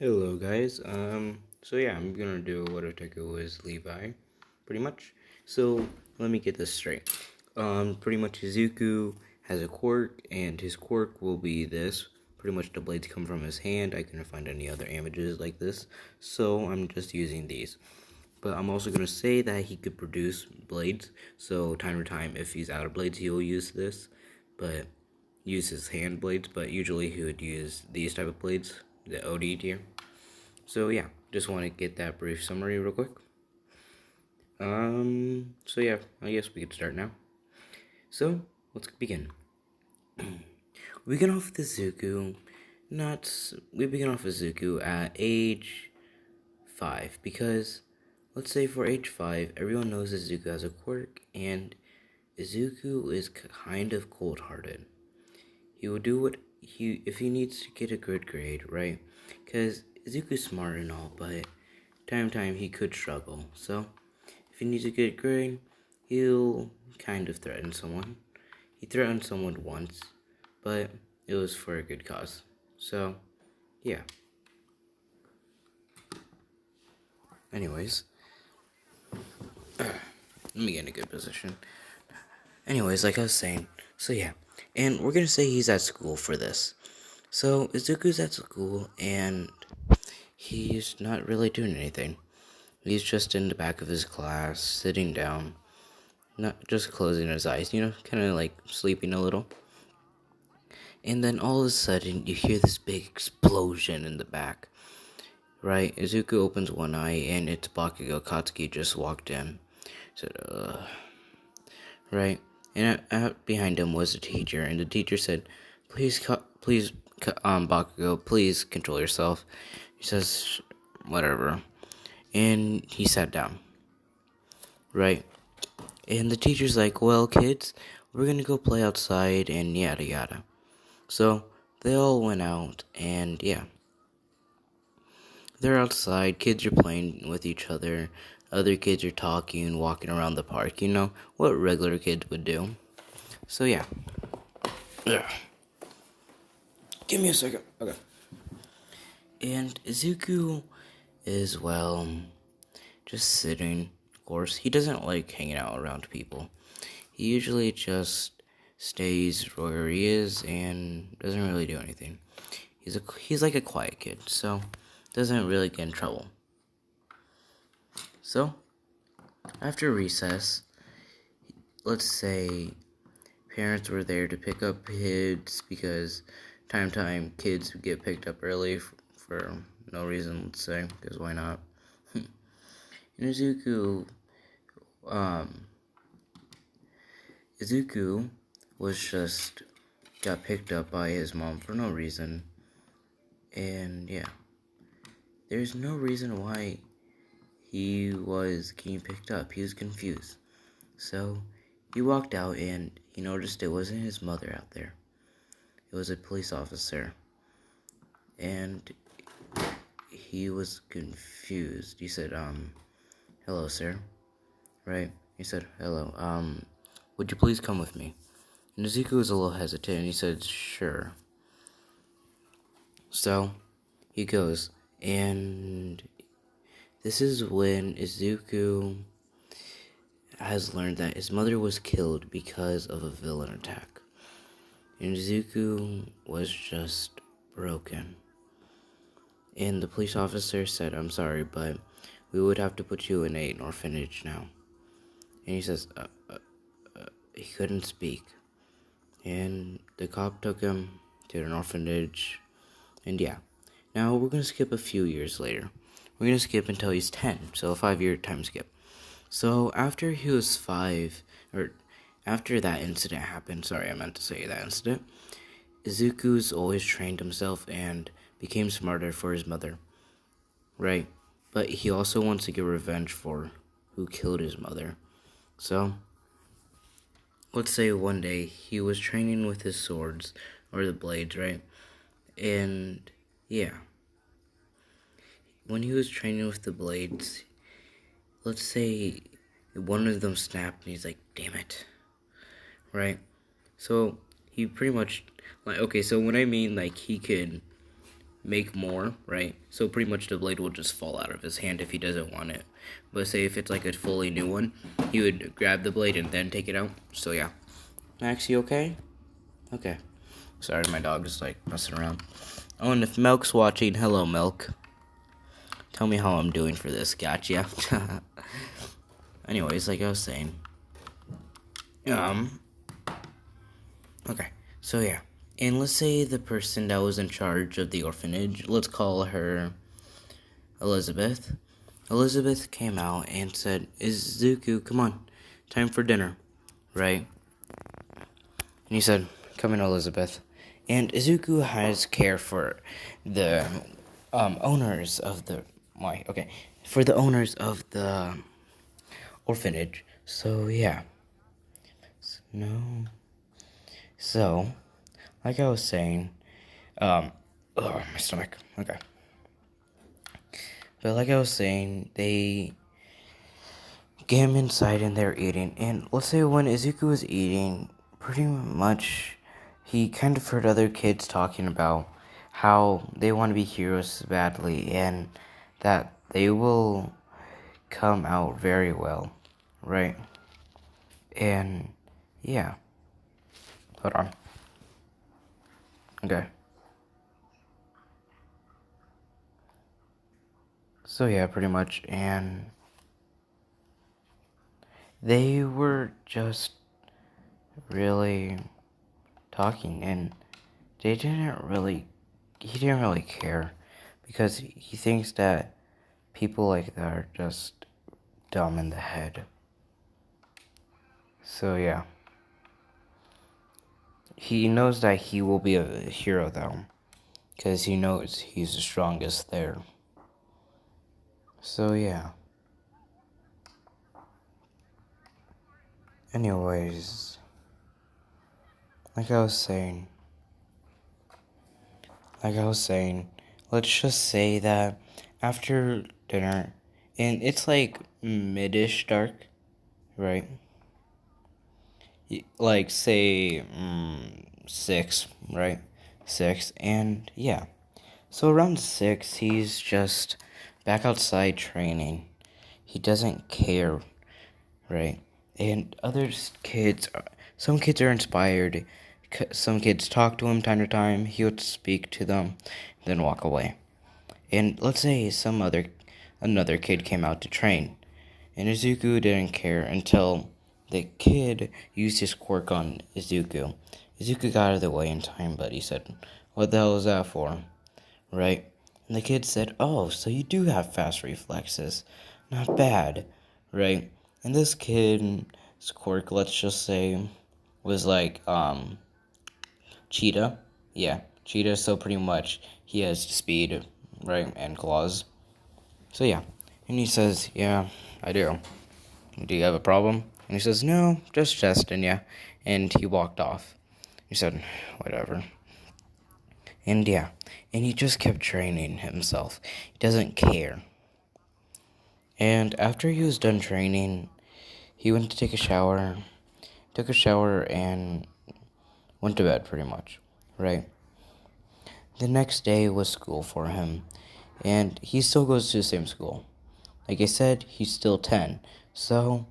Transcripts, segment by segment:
Hello guys. So yeah, I'm gonna do what a deku is Levi, pretty much. So let me get this straight. Pretty much Izuku has a quirk, and his quirk will be this. Pretty much the blades come from his hand. I couldn't find any other images like this, so I'm just using these. But I'm also gonna say that he could produce blades. So time to time, if he's out of blades, he'll use this, but use his hand blades. But usually he would use these type of blades, the OD tier. So yeah, just want to get that brief summary real quick. So yeah, I guess we could start now. So let's begin. We begin off with Zuku. We begin off with Zuku at age 5 because let's say for age 5, everyone knows that Zuku has a quirk, and Zuku is kind of cold-hearted. He will do what if he needs to get a good grade, right? Because Zuku's smart and all, but time to time he could struggle. So if he needs a good grade, he'll kind of threaten someone. He threatened someone once, but it was for a good cause. So yeah. Anyways, let me get in a good position. Anyways, like I was saying, so yeah, and we're gonna say he's at school for this. So Izuku's at school, and he's not really doing anything. He's just in the back of his class, sitting down, not just closing his eyes, kind of like sleeping a little. And then all of a sudden, you hear this big explosion in the back. Right? Izuku opens one eye, and it's Bakugo. Katsuki just walked in. Said, right? And out behind him was the teacher, and the teacher said, Bakugo, please control yourself. He says, whatever. And he sat down. Right? And the teacher's like, well, kids, we're gonna go play outside, and yada yada. So, they all went out, and yeah. They're outside, kids are playing with each other, other kids are talking, walking around the park, what regular kids would do. So yeah. Ugh. Give me a second. Okay. And Izuku is, well, just sitting. Of course, he doesn't like hanging out around people. He usually just stays where he is and doesn't really do anything. He's like a quiet kid, so doesn't really get in trouble. So, after recess, let's say parents were there to pick up kids because time to time kids get picked up early for no reason, let's say, because why not? And Izuku was just got picked up by his mom for no reason, and yeah, there's no reason why he was getting picked up. He was confused, so he walked out and he noticed it wasn't his mother out there. It was a police officer, and he was confused. He said, hello, sir, right? He said, hello, would you please come with me? And Izuku was a little hesitant, and he said, sure. So, he goes, and this is when Izuku has learned that his mother was killed because of a villain attack. And Izuku was just broken. And the police officer said, I'm sorry, but we would have to put you in an orphanage now. And he says, he couldn't speak. And the cop took him to an orphanage. And yeah. Now we're going to skip a few years later. We're going to skip until he's 10. So a 5-year time skip. So after he was 5, or after that incident happened, sorry, I meant to say that incident, Izuku's always trained himself and became smarter for his mother. Right? But he also wants to get revenge for who killed his mother. So, let's say one day he was training with his swords, or the blades, right? And, yeah. When he was training with the blades, let's say one of them snapped and he's like, damn it. Right? So, he pretty much, so when I mean, he could make more, right? So pretty much the blade will just fall out of his hand if he doesn't want it. But say if it's like a fully new one, he would grab the blade and then take it out. So yeah. Max, you okay? Okay. Sorry, my dog is like messing around. Oh, and if Milk's watching, hello, Milk. Tell me how I'm doing for this. Gotcha. Anyways, like I was saying. Okay. So yeah. And let's say the person that was in charge of the orphanage, let's call her Elizabeth. Elizabeth came out and said, Izuku, come on. Time for dinner. Right? And he said, come in, Elizabeth. And Izuku has care for the owners of the... for the owners of the orphanage. So, yeah. No. So, like I was saying, my stomach. Okay. But like I was saying, they get him inside and they're eating. And let's say when Izuku was eating, pretty much he kind of heard other kids talking about how they want to be heroes badly and that they will come out very well, right? And yeah. Hold on. Okay. So yeah, pretty much. And they were just really talking, and he didn't really care, because he thinks that people like that are just dumb in the head. So yeah, he knows that he will be a hero though, because he knows he's the strongest there. So yeah. Anyways, like I was saying, let's just say that after dinner, and it's like mid-ish dark, right? Like, say, 6, right? 6, and yeah. So around 6, he's just back outside training. He doesn't care, right? And some kids are inspired. Some kids talk to him time to time. He would speak to them, then walk away. And let's say another kid came out to train, and Izuku didn't care until the kid used his quirk on Izuku. Izuku got out of the way in time, but he said, "What the hell is that for?" Right? And the kid said, "Oh, so you do have fast reflexes. Not bad." Right? And this kid's quirk, let's just say, was like, cheetah. Yeah, cheetah, so pretty much he has speed, right, and claws. So yeah. And he says, "Yeah, I do. Do you have a problem?" And he says, "No, just testing ya." And he walked off. He said, "Whatever." And yeah, and he just kept training himself. He doesn't care. And after he was done training, he went to take a shower, and went to bed pretty much, right? The next day was school for him, and he still goes to the same school. Like I said, he's still 10, so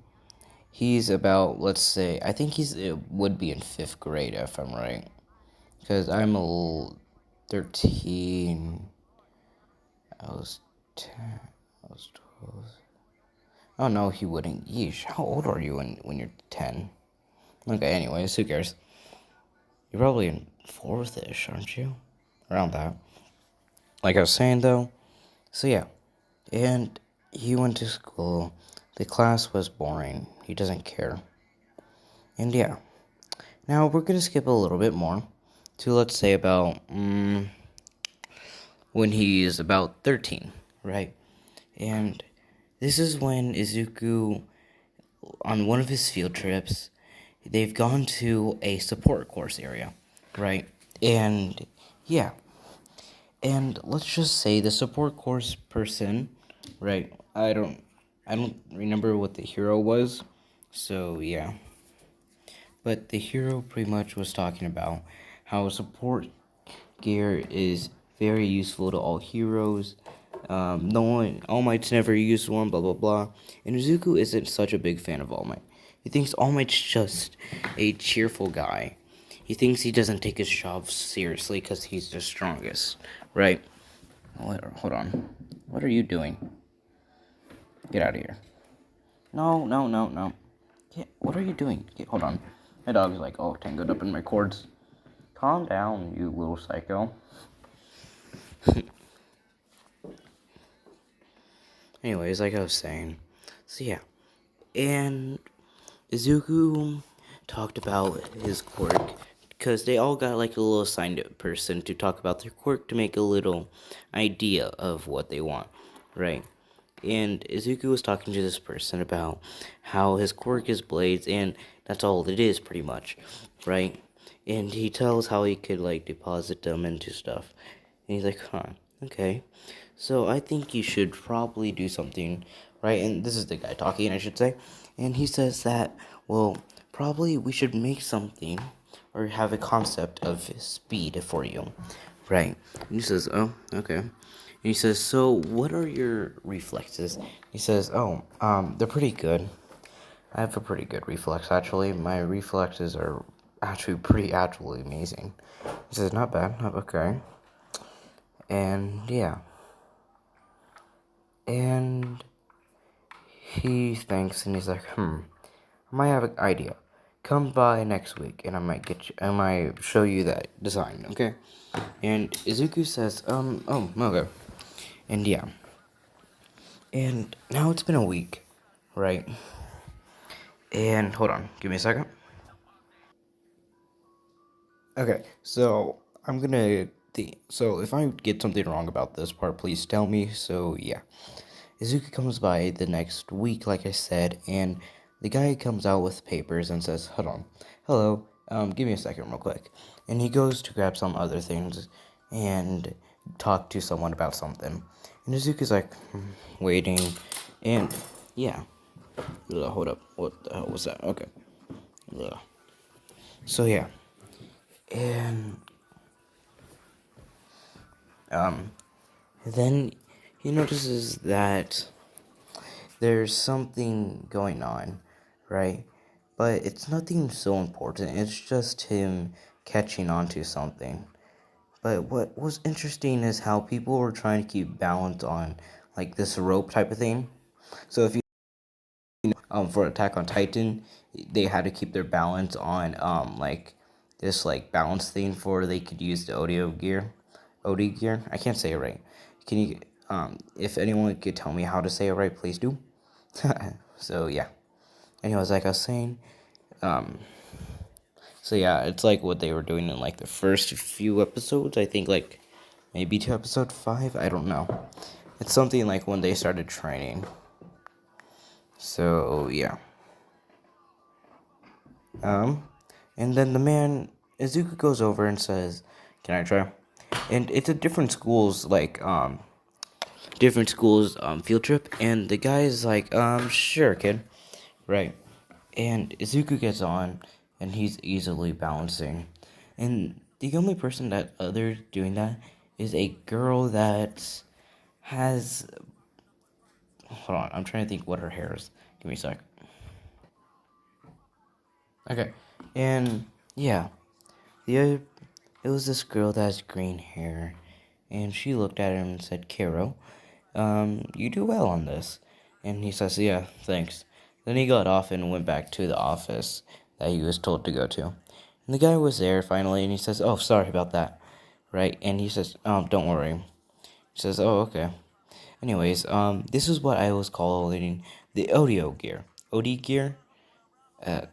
he's about, let's say, I think it would be in 5th grade if I'm right, because I'm 13, I was 10, I was 12. Oh no, he wouldn't. Yeesh, how old are you when you're 10? Okay, anyways, who cares? You're probably in 4th-ish, aren't you? Around that. Like I was saying though, so yeah, and he went to school. The class was boring. He doesn't care. And yeah. Now we're gonna skip a little bit more to, let's say, about when he's about 13, right? And this is when Izuku, on one of his field trips, they've gone to a support course area, right? And yeah. And let's just say the support course person, right? I don't remember what the hero was. So yeah. But the hero pretty much was talking about how support gear is very useful to all heroes. No one, All Might's never used one, blah blah blah. And Izuku isn't such a big fan of All Might. He thinks All Might's just a cheerful guy. He thinks he doesn't take his job seriously because he's the strongest, right? Hold on. What are you doing? Get out of here. No, no, no, no. What are you doing? Hold on. My dog's like all tangled up in my cords. Calm down, you little psycho. Anyways, like I was saying. So yeah. And Izuku talked about his quirk because they all got like a little assigned person to talk about their quirk to make a little idea of what they want, right? And Izuku was talking to this person about how his quirk is blades, and that's all it is, pretty much, right? And he tells how he could like deposit them into stuff, and he's like, "Huh, okay. So I think you should probably do something, right?" And this is the guy talking, I should say, and he says that, well, probably we should make something or have a concept of speed for you, right? And he says, "Oh, okay." And he says, "So what are your reflexes?" He says, "Oh, they're pretty good. I have a pretty good reflex, actually. My reflexes are actually pretty actually amazing." He says, "Not bad, not okay." And yeah. And he thinks and he's like, I might have an idea. Come by next week and I might show you that design, okay? And Izuku says, okay. And yeah. And now it's been a week, right? And hold on, give me a second. Okay, so I'm gonna so if I get something wrong about this part, please tell me. So yeah. Izuku comes by the next week, like I said, and the guy comes out with papers and says, "Hold on, hello, give me a second, real quick." And he goes to grab some other things and talk to someone about something. And Izuku's like, waiting, and yeah. Hold up, what the hell was that? Okay. Ugh. So yeah, and um, then he notices that there's something going on, right? But it's nothing so important. It's just him catching on to something. But what was interesting is how people were trying to keep balance on like this rope type of thing. So if you for Attack on Titan, they had to keep their balance on like this like balance thing for they could use the audio gear. OD gear. I can't say it right. Can you if anyone could tell me how to say it right, please do. So yeah. Anyways, like I was saying, um, so yeah, it's like what they were doing in like the first few episodes. I think like maybe to episode 5. I don't know. It's something like when they started training. So yeah. And then the man Izuku goes over and says, "Can I try?" And it's a different schools field trip, and the guy is like, sure, kid, right? And Izuku gets on, and he's easily balancing. And the only person that other doing that is a girl that has. Hold on, I'm trying to think what her hair is. Give me a sec. Okay, and yeah, the other, it was this girl that has green hair, and she looked at him and said, "Karo, you do well on this." And he says, "Yeah, thanks." Then he got off and went back to the office that he was told to go to. And the guy was there finally, and he says, "Oh, sorry about that." Right? And he says, "Don't worry." He says, "Oh, okay." Anyways, this is what I was calling the audio gear. OD gear?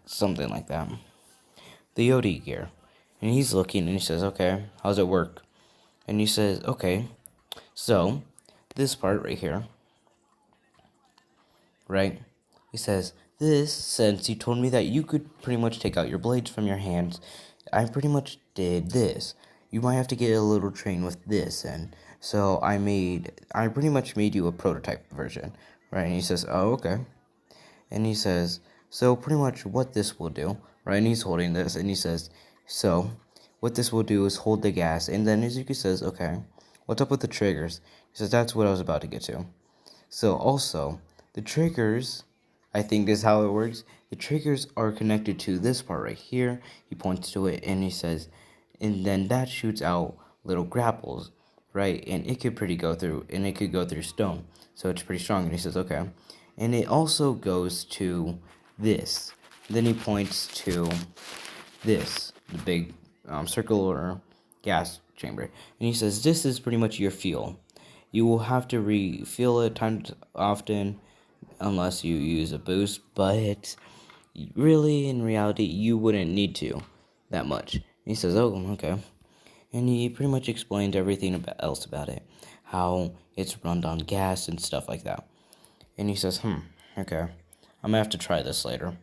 Something like that. The OD gear. And he's looking and he says, "Okay, how's it work?" And he says, "Okay, so this part right here, right?" He says, "This, since you told me that you could pretty much take out your blades from your hands, I pretty much did this. You might have to get a little trained with this, and so I pretty much made you a prototype version, right?" And he says, "Oh, okay." And he says, "So pretty much what this will do," right? And he's holding this, and he says, "So what this will do is hold the gas." And then Izuku says, "Okay, what's up with the triggers? He says, that's what I was about to get to. So also, the triggers, I think is how it works. The triggers are connected to this part right here. He points to it and he says, and then that shoots out little grapples, right? And it could go through stone. So it's pretty strong. And he says, okay. And it also goes to this. Then he points to this, the big circular gas chamber. And he says, this is pretty much your fuel. You will have to refill it times often unless you use a boost, but really, in reality, you wouldn't need to that much. And he says, oh, okay. And he pretty much explained everything else about it, how it's run on gas and stuff like that. And he says, okay, I'm gonna have to try this later.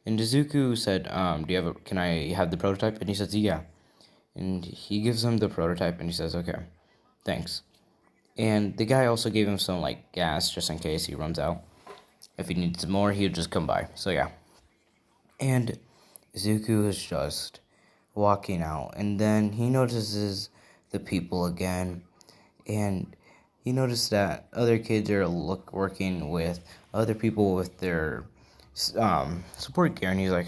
And Izuku said, can I have the prototype? And he says, yeah. And he gives him the prototype and he says, okay, thanks. And the guy also gave him some, gas just in case he runs out. If he needs more, he'll just come by. So, yeah. And Izuku is just walking out. And then he notices the people again. And he noticed that other kids are working with other people with their support gear. And he's like,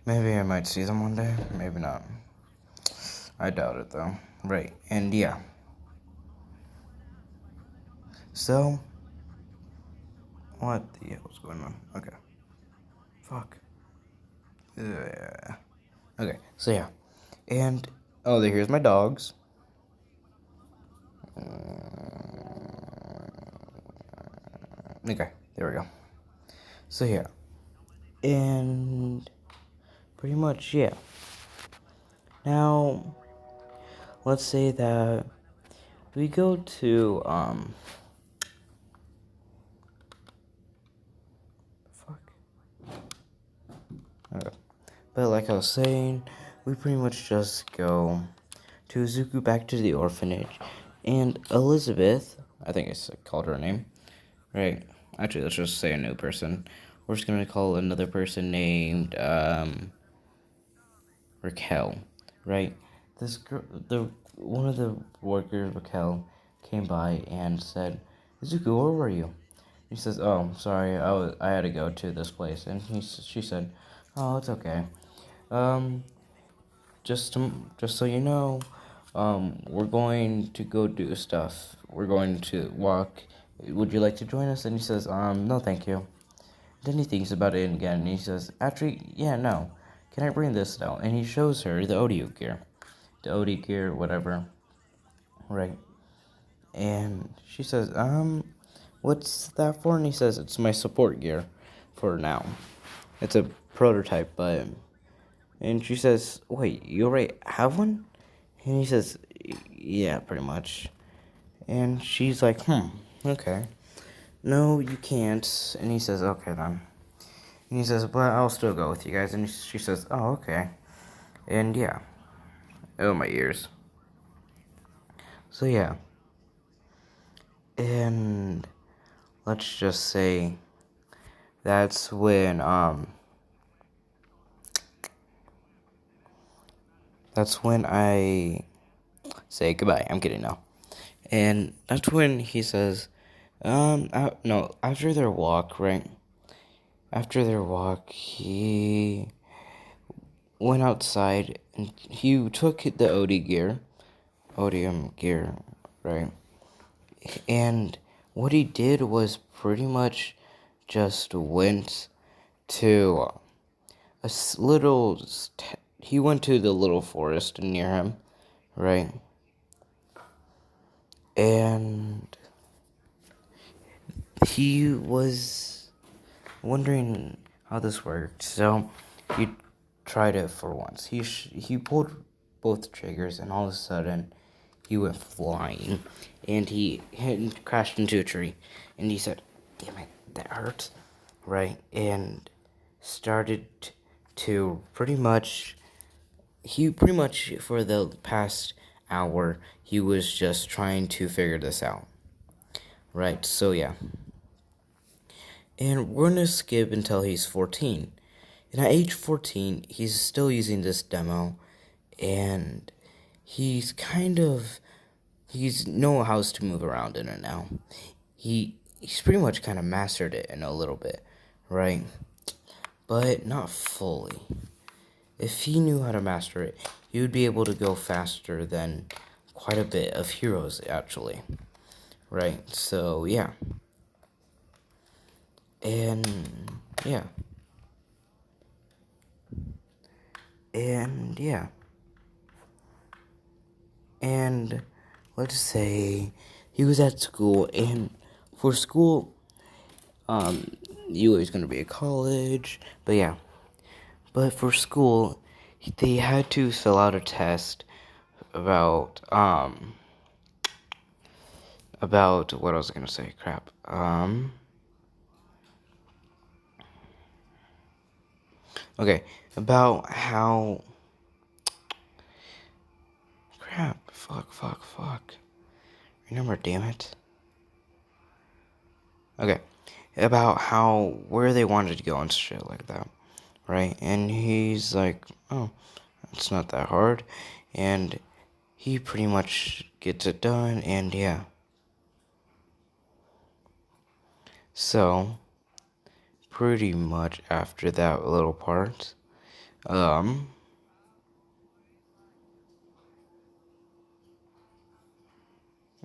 maybe I might see them one day. Maybe not. I doubt it, though. Right. And, yeah. So, what the hell's going on? Okay. Fuck. Okay, so yeah. And, here's my dogs. Okay, there we go. So, yeah. And, pretty much, yeah. Now, let's say that we go to, Okay. But like I was saying, we pretty much just go to Izuku back to the orphanage. And Elizabeth, I think I called her name, right? Actually, let's just say a new person. We're just going to call another person named Raquel, right? This girl, one of the workers, Raquel, came by and said, Izuku, where were you? He says, oh, sorry, I had to go to this place. And she said, oh, it's okay. Just so you know, we're going to go do stuff. We're going to walk. Would you like to join us? And he says, no, thank you. Then he thinks about it again, and he says, actually, yeah, no. Can I bring this though? And he shows her the audio gear. The audio gear, whatever. Right. And she says, what's that for? And he says, it's my support gear for now. It's a prototype, but... And she says, wait, you already have one? And he says, yeah, pretty much. And she's like, okay. No, you can't. And he says, okay then. And he says, but I'll still go with you guys. And she says, oh, okay. And yeah. Oh, my ears. So yeah. And let's just say that's when, I say goodbye. I'm kidding now. And that's when he says, no, after their walk, right? After their walk, he went outside and he took the odium gear, right? And what he did was pretty much just went to he went to the little forest near him, right? And he was wondering how this worked, so he tried it for once. He pulled both triggers, and all of a sudden, he went flying, and he hit and crashed into a tree. And he said, "Damn it, that hurts," right? And started to pretty much for the past hour, he was just trying to figure this out, right? So yeah. And we're going to skip until he's 14. And at age 14, he's still using this demo. And he's kind of he's know how to move around in it now. He's pretty much kind of mastered it in a little bit, right? But not fully. If he knew how to master it, he would be able to go faster than quite a bit of heroes, actually. Right? So, yeah. And, yeah. And, yeah. And, let's say he was at school, and for school, you was going to be at college, but yeah. But for school, they had to fill out a test about what I was gonna say. Crap. Okay. About how. Crap. Fuck. Remember, damn it. Okay. About how where they wanted to go and shit like that, right? And he's like, oh, it's not that hard, and he pretty much gets it done, and yeah. So, pretty much after that little part,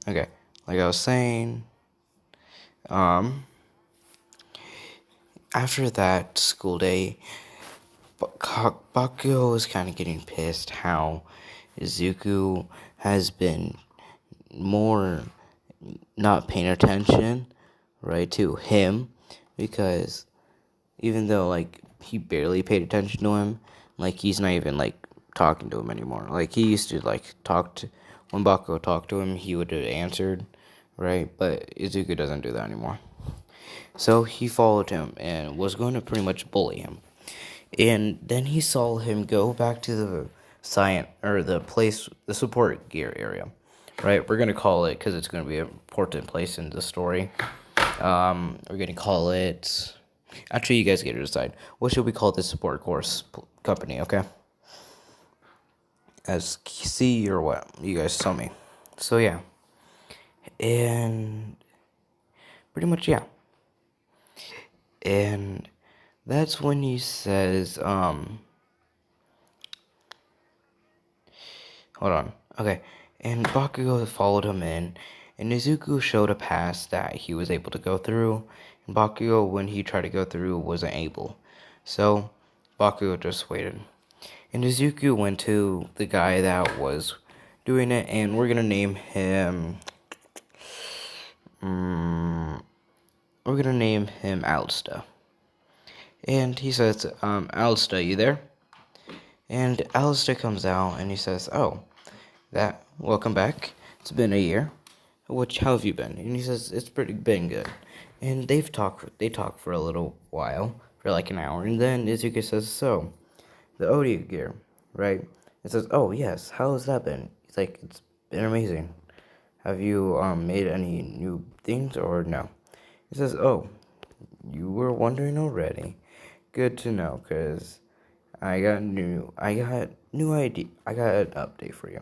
okay, like I was saying, after that school day, Bakugo is kind of getting pissed how Izuku has been more not paying attention, right, to him, because even though, like, he barely paid attention to him, like, he's not even, like, talking to him anymore. Like, he used to, like, when Bakugo talked to him, he would have answered, right, but Izuku doesn't do that anymore. So he followed him and was going to pretty much bully him. And then he saw him go back to the the support gear area, right? We're gonna call it, because it's gonna be an important place in the story. We're gonna call it. Actually, you guys get to decide. What should we call this support course company? Okay. As C or what? You guys tell me. So yeah, and pretty much yeah, and that's when he says Hold on. Okay. And Bakugo followed him in, and Izuku showed a pass that he was able to go through, and Bakugo, when he tried to go through, wasn't able. So, Bakugo just waited. And Izuku went to the guy that was doing it, and we're gonna name him. We're gonna name him Alsta. And he says, Alsta, you there? And Alsta comes out, and he says, oh, welcome back. It's been a year. How have you been? And he says, it's been good. And they talk for a little while, for like an hour, and then Izuka says, so, the Odia gear, right? It says, oh yes, how has that been? He's like, it's been amazing. Have you made any new things or no? He says, oh, you were wondering already. Good to know, cause I got new idea. I got an update for you.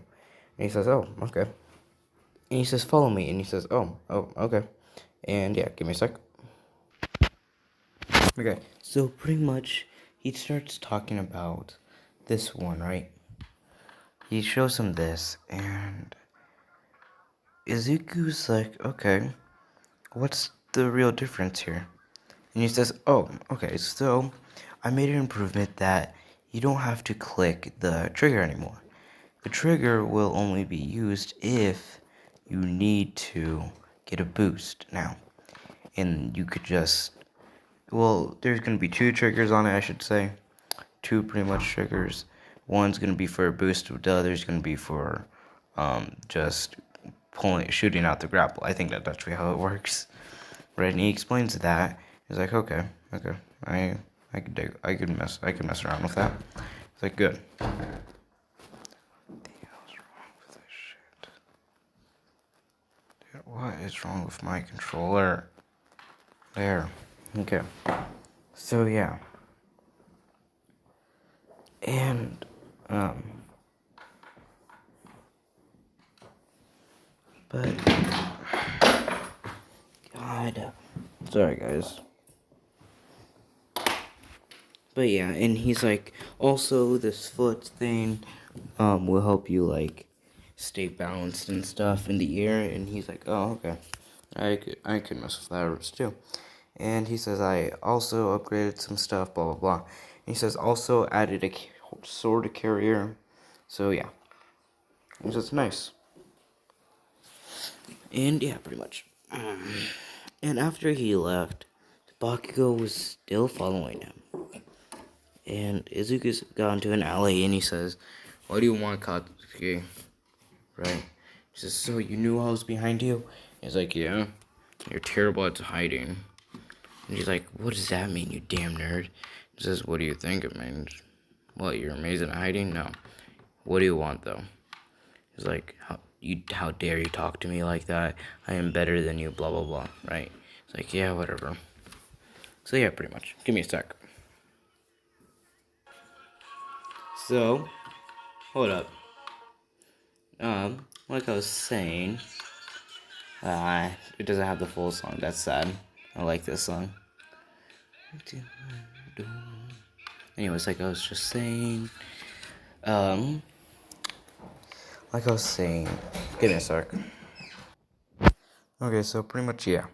And he says, oh, okay. And he says, follow me. And he says, oh, okay. And yeah, give me a sec. Okay, so pretty much he starts talking about this one, right? He shows him this, and Izuku's like, okay, what's the real difference here? And he says, oh, okay, so I made an improvement that you don't have to click the trigger anymore. The trigger will only be used if you need to get a boost now. And you could just, there's going to be two triggers on it, I should say. Two pretty much triggers. One's going to be for a boost, the other's going to be for just shooting out the grapple. I think that's actually how it works. Right, and he explains that. He's like, okay, I could mess around with that. It's like, good. What the hell's wrong with this shit? Dude, what is wrong with my controller? There. Okay. So yeah. And But God, sorry guys. But yeah, and he's like, also this foot thing will help you like stay balanced and stuff in the air. And he's like, oh, okay, I could mess with that too. And he says, I also upgraded some stuff, blah blah blah. And he says also added a sword carrier. So yeah, he says nice. And yeah, pretty much. And after he left, Bakugo was still following him. And Izuku's got into an alley and he says, what do you want, Katsuki? Right? He says, so you knew I was behind you? He's like, yeah. You're terrible at hiding. And he's like, what does that mean, you damn nerd? He says, what do you think it means? What, you're amazing at hiding? No. What do you want, though? He's like, how dare you talk to me like that? I am better than you, blah, blah, blah, right? It's like, yeah, whatever. So, yeah, pretty much. Give me a sec. So, hold up. Like I was saying, it doesn't have the full song. That's sad. I like this song. Anyways, like I was just saying, like I was saying, give me a sec. Okay, so pretty much, yeah.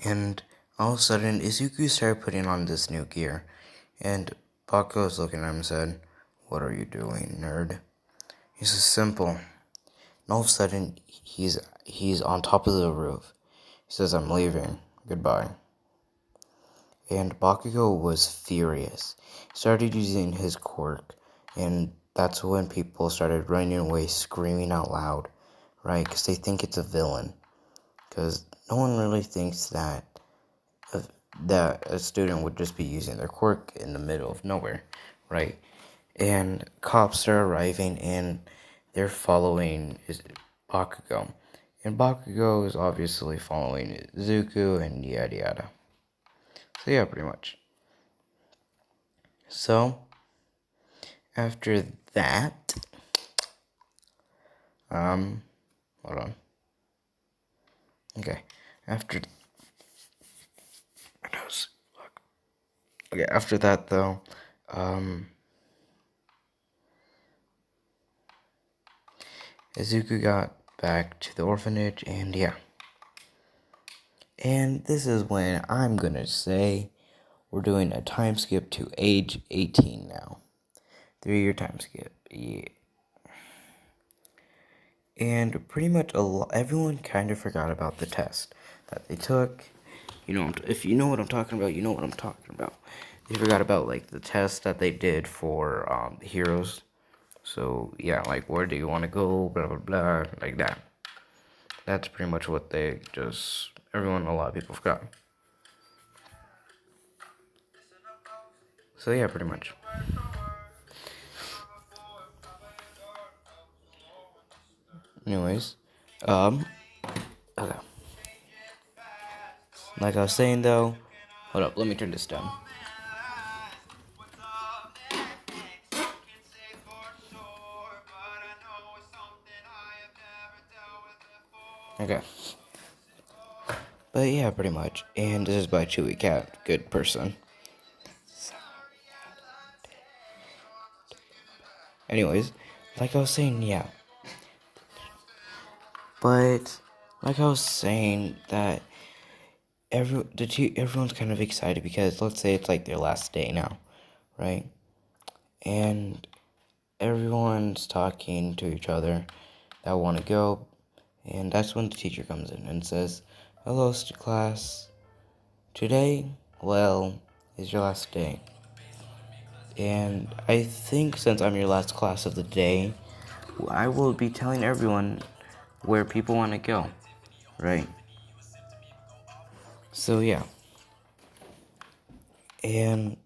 And all of a sudden, Izuku started putting on this new gear. And Bakugo was looking at him and said, what are you doing, nerd? He says, simple. And all of a sudden, he's on top of the roof. He says, I'm leaving. Goodbye. And Bakugo was furious. He started using his quirk. And that's when people started running away, screaming out loud. Right? Because they think it's a villain. Because no one really thinks that a student would just be using their quirk in the middle of nowhere, right? And cops are arriving and they're following Bakugo. And Bakugo is obviously following Zuko and yada yada. So yeah, pretty much. So, after that, hold on. Okay, after that though, Izuku got back to the orphanage, and yeah. And this is when I'm gonna say we're doing a time skip to age 18 now. 3-year time skip, yeah. And pretty much everyone kind of forgot about the test that they took. You know, if you know what I'm talking about, you know what I'm talking about. They forgot about like the test that they did for the heroes. So yeah, like where do you want to go? Blah blah blah, like that. That's pretty much what a lot of people forgot. So yeah, pretty much. Anyways, okay. Like I was saying though, hold up, let me turn this down. Okay. But yeah, pretty much. And this is by Chewy Cat, good person. Anyways, like I was saying, yeah. But like I was saying, that everyone's kind of excited because let's say it's like their last day now, right? And everyone's talking to each other that want to go, and that's when the teacher comes in and says, hello, class. Today, well, is your last day. And I think since I'm your last class of the day, I will be telling everyone where people want to go, right? So yeah. And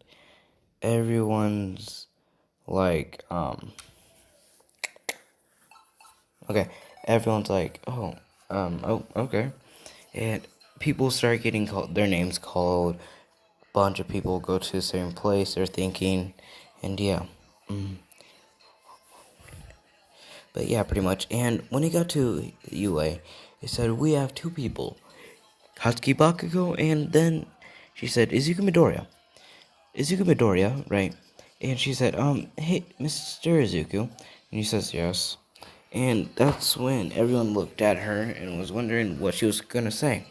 everyone's like, okay, everyone's like, oh, okay. And people start getting their names called. Bunch of people go to the same place they're thinking, and yeah. But But yeah, pretty much. And when it got to UA, it said we have two people, Katsuki Bakugo, and then she said Izuku Midoriya, right? And she said, hey, Mr. Izuku, and he says yes. And that's when everyone looked at her and was wondering what she was gonna say.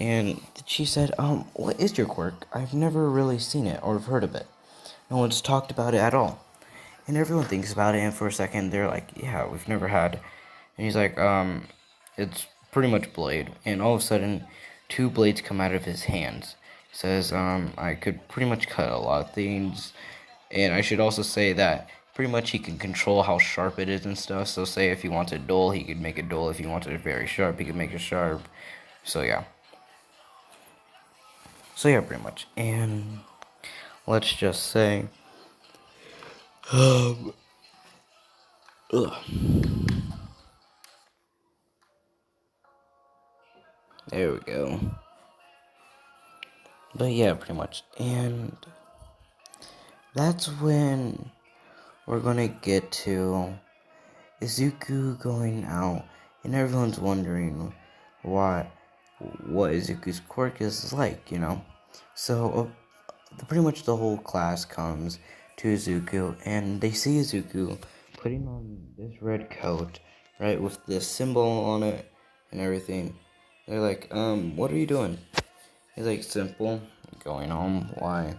And she said, what is your quirk? I've never really seen it or heard of it. No one's talked about it at all. And everyone thinks about it, and for a second, they're like, yeah, we've never had. And he's like, it's pretty much blade. And all of a sudden, two blades come out of his hands. He says, I could pretty much cut a lot of things. And I should also say that pretty much he can control how sharp it is and stuff. So say if he wants it dull, he could make it dull. If he wanted it very sharp, he could make it sharp. So yeah. Pretty much. And let's just say, ugh. There we go. But yeah, pretty much. And that's when we're gonna get to Izuku going out, and everyone's wondering what Izuku's quirk is like, you know. So pretty much the whole class comes to Izuku, and they see Izuku putting on this red coat, right, with this symbol on it and everything. They're like, what are you doing? He's like, simple, going home. Why?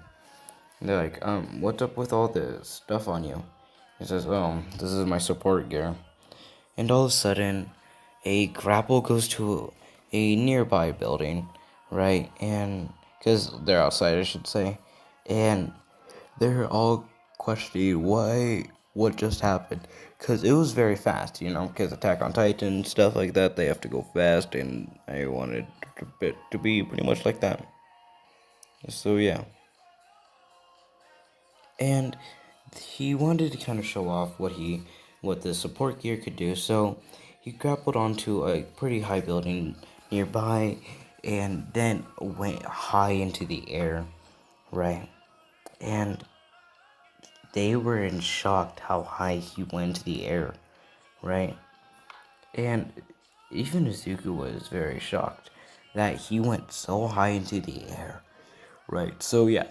They're like, what's up with all this stuff on you? He says, this is my support gear. And all of a sudden, a grapple goes to a nearby building, right? And, because they're outside, I should say. And they're all questioning what just happened. Because it was very fast, you know, because Attack on Titan, stuff like that, they have to go fast. And I wanted it to be pretty much like that. So, yeah. And he wanted to kind of show off what the support gear could do, so he grappled onto a pretty high building nearby and then went high into the air, right? And they were in shock how high he went into the air, right? And even Izuku was very shocked that he went so high into the air, right? So yeah.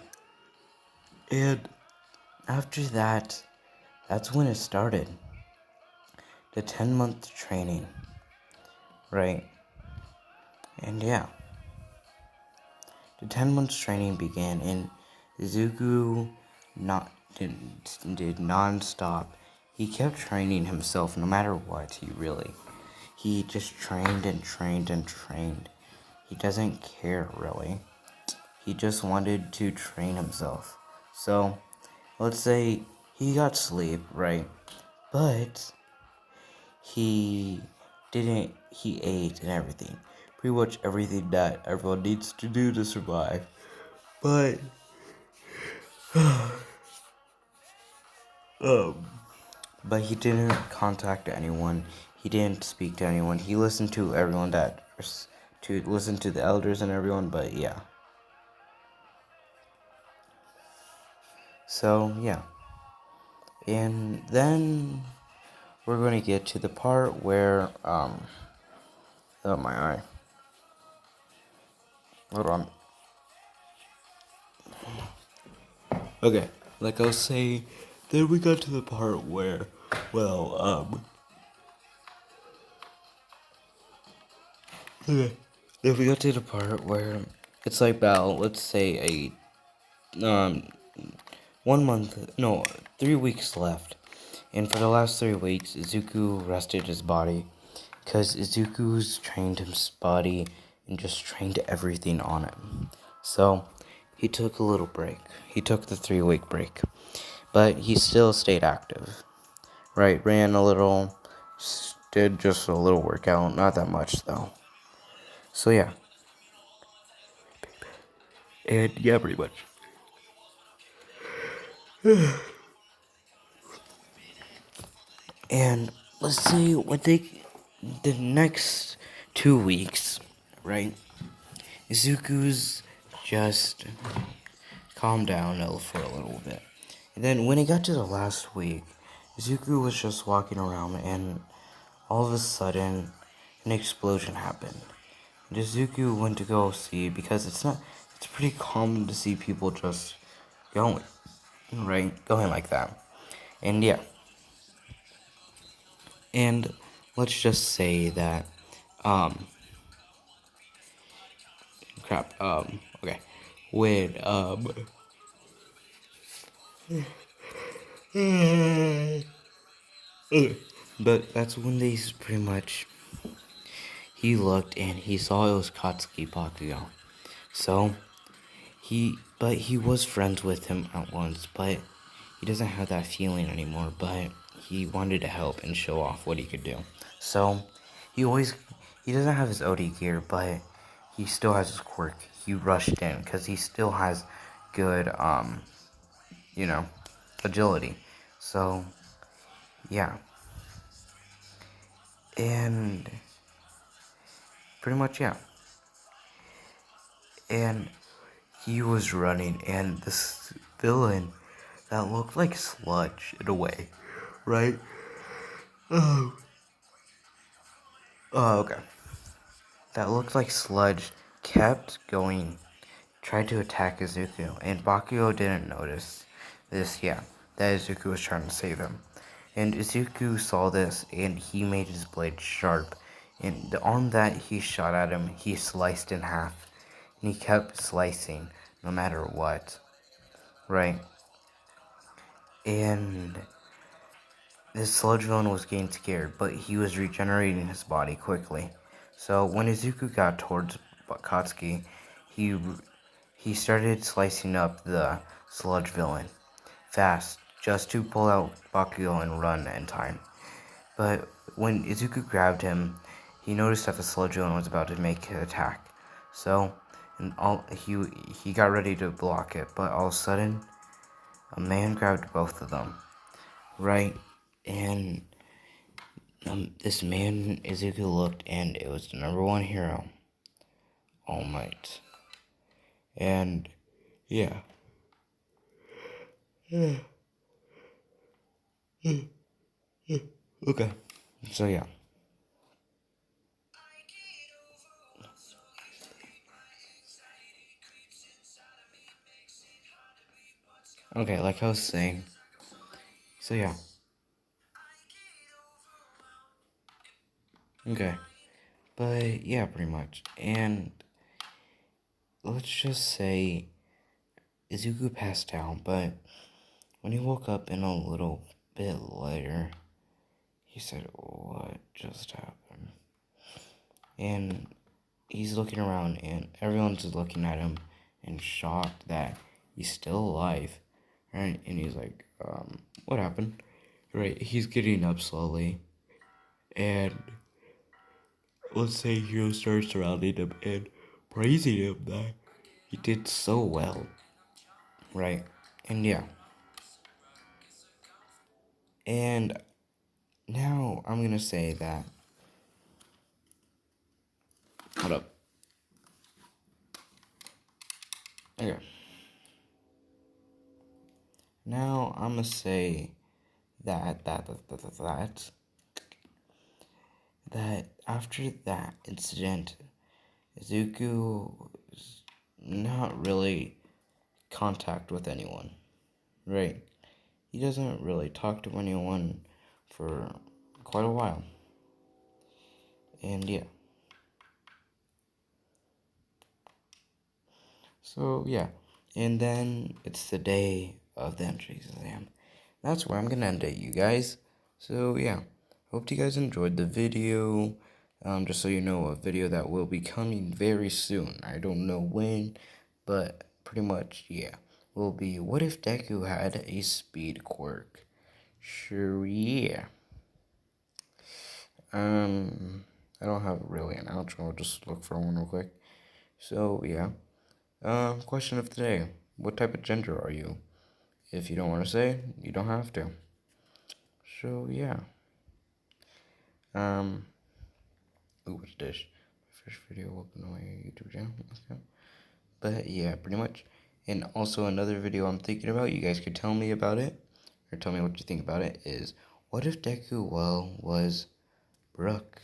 And after that, that's when it started. The 10-month training. Right? And yeah. The 10 months training began, and Izuku did non-stop. He kept training himself no matter what, he just trained and trained and trained. He doesn't care, really. He just wanted to train himself. So, let's say he got sleep, right? But he ate and everything. Pretty much everything that everyone needs to do to survive. But, but he didn't contact anyone. He didn't speak to anyone. He listened to everyone to listen to the elders and everyone, but yeah. So, yeah. And then we're going to get to the part where, oh my eye. Hold on. Okay, like I was saying, then we got to the part where, okay. Then we got to the part where it's like about, let's say, 3 weeks left. And for the last 3 weeks, Izuku rested his body. Because Izuku's trained his body and just trained everything on it. So, he took a little break. He took the 3-week break. But he still stayed active. Right, ran a little, did just a little workout. Not that much, though. So, yeah. And, yeah, pretty much. And let's say the next 2 weeks, right? Izuku's just calmed down for a little bit. And then when it got to the last week, Izuku was just walking around and all of a sudden an explosion happened. And Izuku went to go see because it's pretty common to see people just going, right? Going like that. And yeah. And let's just say that okay. When but that's when they pretty much he looked and he saw it was Katsuki Bakugo. So he was friends with him at once, but he doesn't have that feeling anymore, but he wanted to help and show off what he could do. So he doesn't have his OD gear, but he still has his quirk. He rushed in because he still has good agility. So yeah. And pretty much yeah. And he was running and this villain that looked like sludge in a way, right? Oh, okay. That looked like sludge kept going, tried to attack Izuku, and Bakugo didn't notice this, yeah, that Izuku was trying to save him. And Izuku saw this, and he made his blade sharp, and the arm that he shot at him, he sliced in half, and he kept slicing, no matter what, right? And this sludge villain was getting scared, but he was regenerating his body quickly. So when Izuku got towards Katsuki, he started slicing up the sludge villain fast, just to pull out Bakugo and run in time. But when Izuku grabbed him, he noticed that the sludge villain was about to make an attack. So he got ready to block it, but all of a sudden, a man grabbed both of them, right? And this man, Izuku looked, and it was the number one hero, All Might. And, yeah. Okay. So, yeah. Okay, like I was saying. So, yeah. Okay. But, yeah, pretty much. And, let's just say Izuku passed out, but when he woke up in a little bit later, he said, "What just happened?" And he's looking around, and everyone's looking at him and shocked that he's still alive, right? And he's like, what happened? Right, he's getting up slowly, and let's say heroes start surrounding him and praising him that he did so well, right? And yeah, and now I'm gonna say that, hold up, okay, now I'm gonna say that after that incident, Izuku is not really contact with anyone, right? He doesn't really talk to anyone for quite a while. And yeah. So yeah. And then it's the day of the entrance exam. That's where I'm gonna end it, you guys. So yeah. Hope you guys enjoyed the video. Just so you know, a video that will be coming very soon. I don't know when, but pretty much, yeah. Will be what if Deku had a speed quirk? Sure, yeah. I don't have really an outro. I'll just look for one real quick. So yeah. Question of the day: what type of gender are you? If you don't want to say, you don't have to. So yeah. Um. Ooh, what's this? My first video open on my YouTube channel. Okay. But yeah, pretty much. And also another video I'm thinking about. You guys could tell me about it. or tell me what you think about it, is what if Deku, well, was Brook,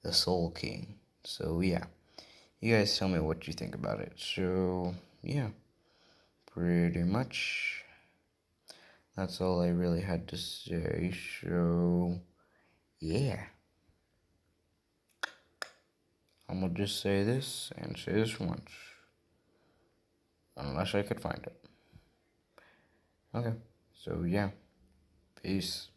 the Soul King? So, yeah. You guys tell me what you think about it. So, yeah. Pretty much. That's all I really had to say. So, yeah. I'm gonna just say this and say this once. Unless I could find it. Okay. So, yeah. Peace.